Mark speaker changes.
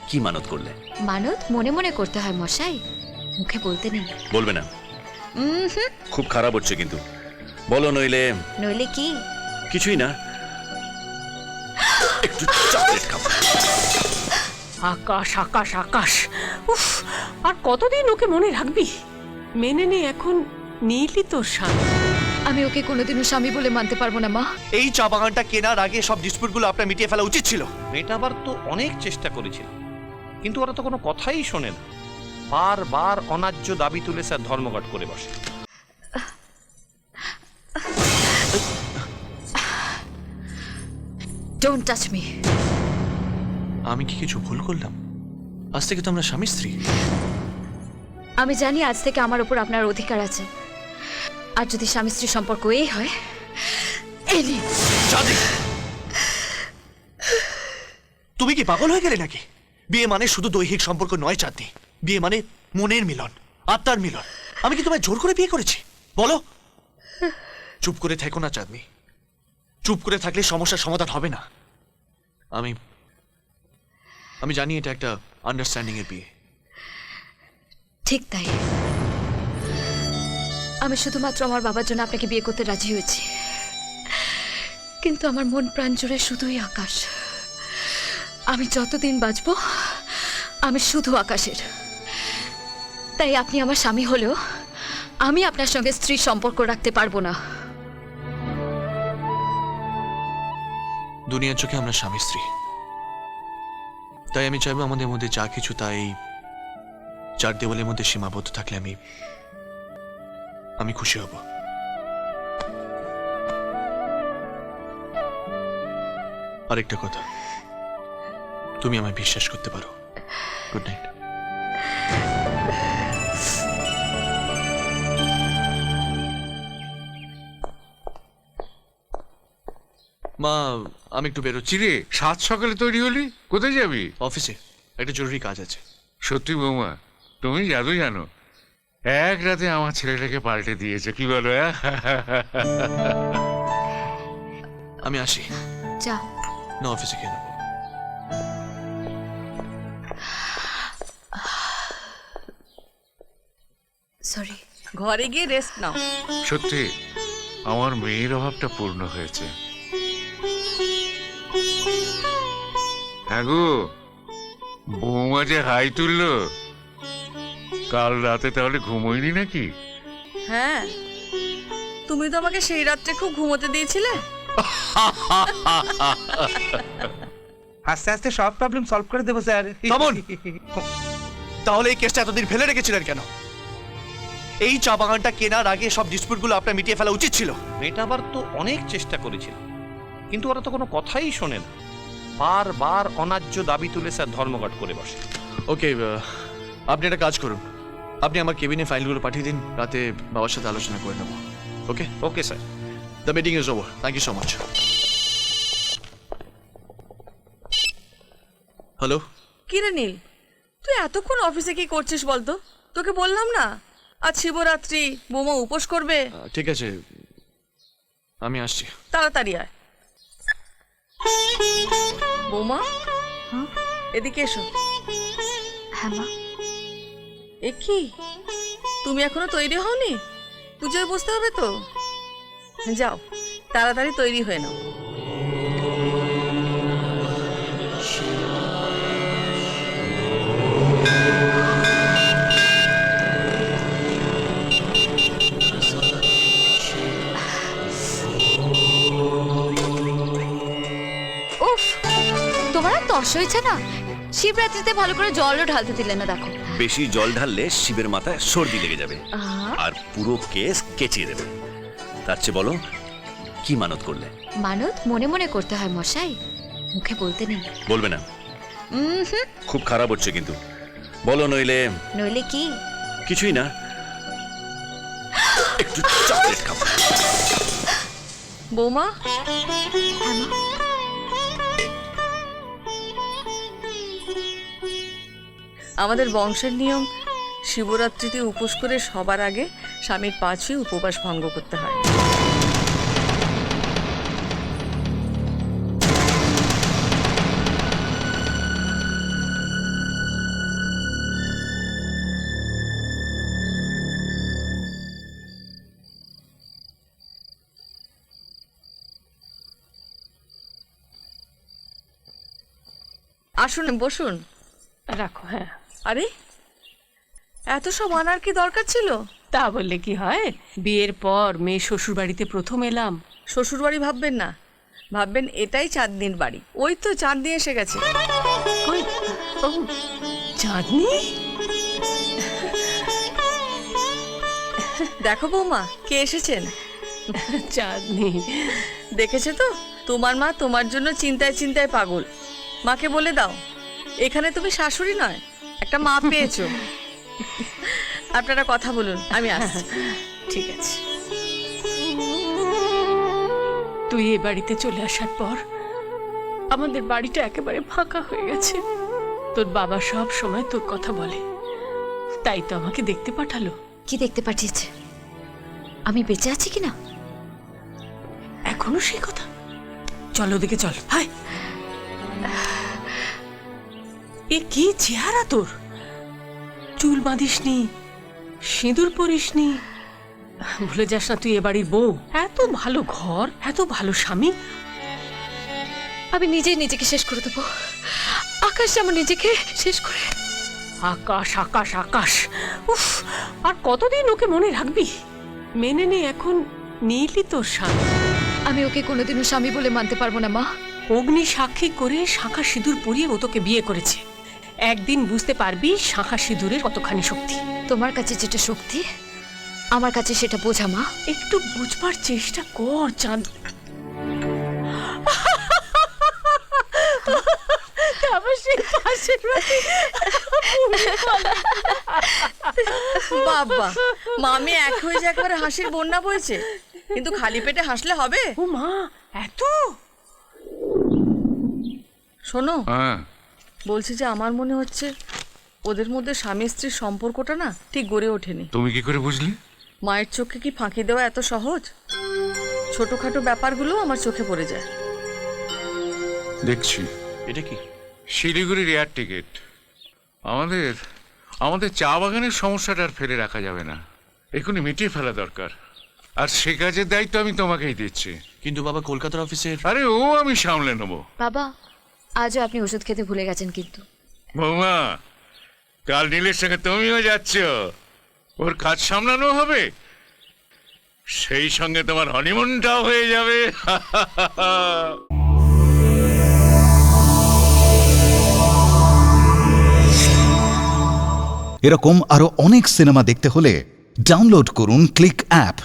Speaker 1: কি মানত করলে?
Speaker 2: মানত মনে মনে করতে হয় মশাই, মুখে বলতে নেই।
Speaker 1: বলবে না? খুব খারাপ হচ্ছে কিন্তু, বলো নইলে।
Speaker 2: নইলে কি?
Speaker 1: কিছুই না, একটু চকলেট খাবো।
Speaker 3: আকাশ আকাশ আকাশ, উফ, আর কতদিন ওকে মনে রাখবি? মেনে নে, এখন নীলই তোর স্বামী।
Speaker 2: আমি ওকে কোনোদিনও স্বামী বলে মানতে পারবো না মা।
Speaker 4: এই চা বাগানটা কেনার আগে সব ডিসপিউটগুলো আপনার মিটিয়ে ফেলা উচিত ছিল।
Speaker 5: মেটাবার তো অনেক চেষ্টা করেছিল, কিন্তু ওরা তো কোনো কথাই শোনে না। বারবার অন্যায্য দাবি তুলে স্যার ধর্মঘট করে বসে।
Speaker 2: Don't touch me.
Speaker 4: আমি কি কিছু ভুল করলাম? আজ থেকে তো আমরা স্বামী স্ত্রী।
Speaker 2: আমি জানি আজ থেকে আমার উপর আপনার অধিকার আছে, আর যদি স্বামী স্ত্রী সম্পর্ক এই হয়, এই নিন।
Speaker 4: চাঁদি, তুমি কি পাগল হয়ে গেলে নাকি? বিয়ে মানে শুধু দৈহিক সম্পর্ক নয় চাঁদনি, বিয়ে মানে মনের মিলন, আত্মার মিলন। আমি কি তোমায় জোর করে বিয়ে করেছি? বলো। চুপ করে থেকো না চাঁদনি, চুপ করে থাকলে সমস্যার সমাধান হবে না। আমি জানি এটা একটা আন্ডারস্ট্যান্ডিং এর বিয়ে।
Speaker 2: ঠিক তাই, আমি শুধুমাত্র আমার বাবার জন্য আপনাকে বিয়ে করতে রাজি হয়েছি, কিন্তু আমার মন প্রাণ জুড়ে শুধুই আকাশ। আমি যতদিন বাঁচবো আমি শুধু আকাশের। তাই আপনি আমার স্বামী হলেও আমি আপনার সঙ্গে স্ত্রীর সম্পর্ক রাখতে পারবো না।
Speaker 4: দুনিয়ার চোখে আমরা স্বামী স্ত্রী, তাই আমি চাইবো আমাদের মধ্যে যা কিছু তাই চার দেওয়ালের মধ্যে সীমাবদ্ধ থাকলে আমি খুশি হব। আরেকটা কথা, তুমি আমায় বিশ্বাস করতে পারো। Good night. মা, আমি একটু বেরোচ্ছি।
Speaker 6: চিরে সাত সকালে তৈরি হলি, কোথায় যাবি?
Speaker 4: অফিসে একটা জরুরি কাজ আছে।
Speaker 6: সত্যি বৌমা, তুমি জাদু জানো, এক রাতে আমার ছেলেটাকে পাল্টে দিয়েছে, কি বলো?
Speaker 4: আমি আসি।
Speaker 2: যা।
Speaker 4: না, অফিসে খেয়ে নেবো।
Speaker 2: সরি।
Speaker 7: ঘরে গিয়ে রেস্ট নাও।
Speaker 6: সত্যি আমার মেয়ের অভাবটা পূর্ণ হয়েছে। হ্যাঁ গো, বৌমা যে হাই তুললো, কাল রাতে তাহলে ঘুমোয়নি নাকি?
Speaker 7: হ্যাঁ, তুমি তো আমাকে সেই রাত্রে খুব ঘুমোতে দিয়েছিলে।
Speaker 8: আস্তে আস্তে সব প্রবলেম সলভ করে দেবো স্যার।
Speaker 4: থামুন। তাহলে এই কেসটা এতদিন ফেলে রেখেছিলেন কেন? এই চা বাগানটা কেনার আগে সব ডিসপিউটগুলো আপনার মিটিয়ে ফেলা উচিত ছিল।
Speaker 5: মেটাবার তো অনেক চেষ্টা করেছিল, কিন্তু ওরা তো কোনো কথাই শোনে না। বারবার অন্যায্য দাবি তুলে স্যার ধর্মঘট করে বসে।
Speaker 4: ওকে, আপনি একটা কাজ করুন, আপনি আমার কেবিনে ফাইলগুলো পাঠিয়ে দিন, রাতে বাবার সাথে আলোচনা করে নেব। Okay?
Speaker 5: Okay sir.
Speaker 4: The meeting is over. Thank you so much. Hello.
Speaker 7: কি রে নীল, তুই এতক্ষণ অফিসে কি করছিস বলতো? তোকে বললাম না আজ শিবরাত্রি, বৌমা উপোস করবে।
Speaker 4: ঠিক আছে, আমি আসছি।
Speaker 7: তাড়াতাড়ি আয়। বৌমা, এদিকে এসো।
Speaker 2: হ্যাঁ মা।
Speaker 7: এ কি, তুমি এখনো তৈরি হওনি? পুজোয় বসতে হবে তো। যাও, তাড়াতাড়ি তৈরি হয়ে নাও।
Speaker 2: উফ, তোমার আর তর্স হয়েছে না? শিবরাত্রিতে ভালো করে জলও ঢালতে দিলে না, দেখো।
Speaker 1: বেশি জল ঢাললে শিবের মাথায় সর্দি লেগে যাবে আর পুরো কেস কেচিয়ে দেবে। তার চেয়ে বলো, কি মানত করলে?
Speaker 2: মানত মনে মনে করতে হয় মশাই, মুখে বলতে নেই।
Speaker 1: বলবে না? খুব খারাপ হচ্ছে কিন্তু, বলো নইলে।
Speaker 2: নইলে কি?
Speaker 1: কিছুই না, একটু চকলেট খাবো।
Speaker 7: বৌমা,
Speaker 2: হ্যাঁ মা।
Speaker 7: আমাদের বংশের নিয়ম, শিবরাত্রিতে উপোস করে সবার আগে স্বামীর পা ছুঁয়ে উপবাস ভঙ্গ করতে হয়। আসুন বসুন।
Speaker 3: রাখো, হ্যাঁ।
Speaker 7: আরে এত সব আনার কি দরকার ছিল?
Speaker 3: তা বললে কি হয়, বিয়ের পর মেয়ে শ্বশুর বাড়িতে প্রথম এলাম।
Speaker 7: শ্বশুর বাড়ি ভাববেন না, ভাববেন এটাই চাঁদনির বাড়ি। ওই তো চাঁদনি এসে গেছে।
Speaker 3: কই? ও, চাঁদনি।
Speaker 7: দেখো বৌমা, কে এসেছেন।
Speaker 3: চাঁদনি।
Speaker 7: দেখেছো তো, তোমার মা তোমার জন্য চিন্তায় চিন্তায় পাগল। মাকে বলে দাও এখানে তুমি শাশুড়ি নয়, একটা মা পেয়েছো। আপনারা কথা বলুন, আমি আসছি।
Speaker 3: ঠিক আছে। তুই এ বাড়িতে চলে আসার পর আমাদের বাড়িটা একেবারে ফাঁকা হয়ে গেছে। তোর বাবা সব সময় তোর কথা বলে, তাই তো আমাকে দেখতে পাঠালো।
Speaker 2: কি দেখতে পাঠিয়েছে? আমি বেঁচে আছি কিনা?
Speaker 3: এখনো সেই কথা? চল ওদিকে চল, হায়। এ কি চেহারা তোর! চুল বাঁধিসনি, সিঁদুর পরিসনি। ভুলে যাস না তুই এ বাড়ির বউ। এত ভালো ঘর, এত ভালো স্বামী।
Speaker 2: আমি নিজেই নিজেকে শেষ করে দেবো। আকাশ যেমন নিজেকে শেষ করে।
Speaker 3: আকাশ আকাশ আকাশ, উফ! আর কতদিন ওকে মনে রাখবি? মেনে নে, এখন নীলই তোর স্বামী।
Speaker 2: আমি ওকে কোনোদিনও স্বামী বলে মানতে পারবো না মা।
Speaker 3: অগ্নি সাক্ষী করে শাঁখা সিঁদুর পরিয়ে ও তোকে বিয়ে করেছে। একদিন বুঝতে পারবি শাঁখা সিঁদুরের কতখানি শক্তি।
Speaker 2: তোমার কাছে যেটা শক্তি, আমার কাছে সেটা বোঝা মা।
Speaker 3: একটু বুঝবার চেষ্টা কর চাঁদ।
Speaker 7: বাবা মামি এক হয়ে যায়, একবারে হাসির বন্যা বইছে। কিন্তু খালি পেটে হাসলে হবে?
Speaker 3: ও মা, এত!
Speaker 7: শোনো,
Speaker 6: হ্যাঁ,
Speaker 7: বলছি যে আমার মনে হচ্ছে ওদের মধ্যে স্বামী স্ত্রীর সম্পর্কটা না ঠিক গড়ে ওঠেনি।
Speaker 6: তুমি কি করে বুঝলে?
Speaker 7: মায়ের চোখে কি ফাঁকি দেওয়া এত সহজ? ছোটখাটো ব্যাপারগুলো আমার চোখে পড়ে যায়।
Speaker 6: দেখছি
Speaker 4: এটা কি?
Speaker 6: শিলিগুড়ির এয়ার টিকিট। আমাদের আমাদের চা বাগানের সমস্যাটা আর ফেলে রাখা যাবে না, এখনই মিটিয়ে ফেলা দরকার। আর সে কাজের দায়িত্ব আমি তোমাকেই দিচ্ছি।
Speaker 4: কিন্তু বাবা, কলকাতার অফিসের।
Speaker 6: আরে ও আমি সামলে নেবো।
Speaker 2: বাবা, আজও আপনি ওষুধ খেতে ভুলে গেছেন কিন্তু।
Speaker 6: বৌমা, কাল নীলের সঙ্গে তুমিও যাচ্ছ, ওর কাজ সামলানো হবে, সেই সঙ্গে তোমার হনিমুনটাও হয়ে যাবে।
Speaker 9: এরকম আরো অনেক সিনেমা দেখতে হলে ডাউনলোড করুন ক্লিক অ্যাপ।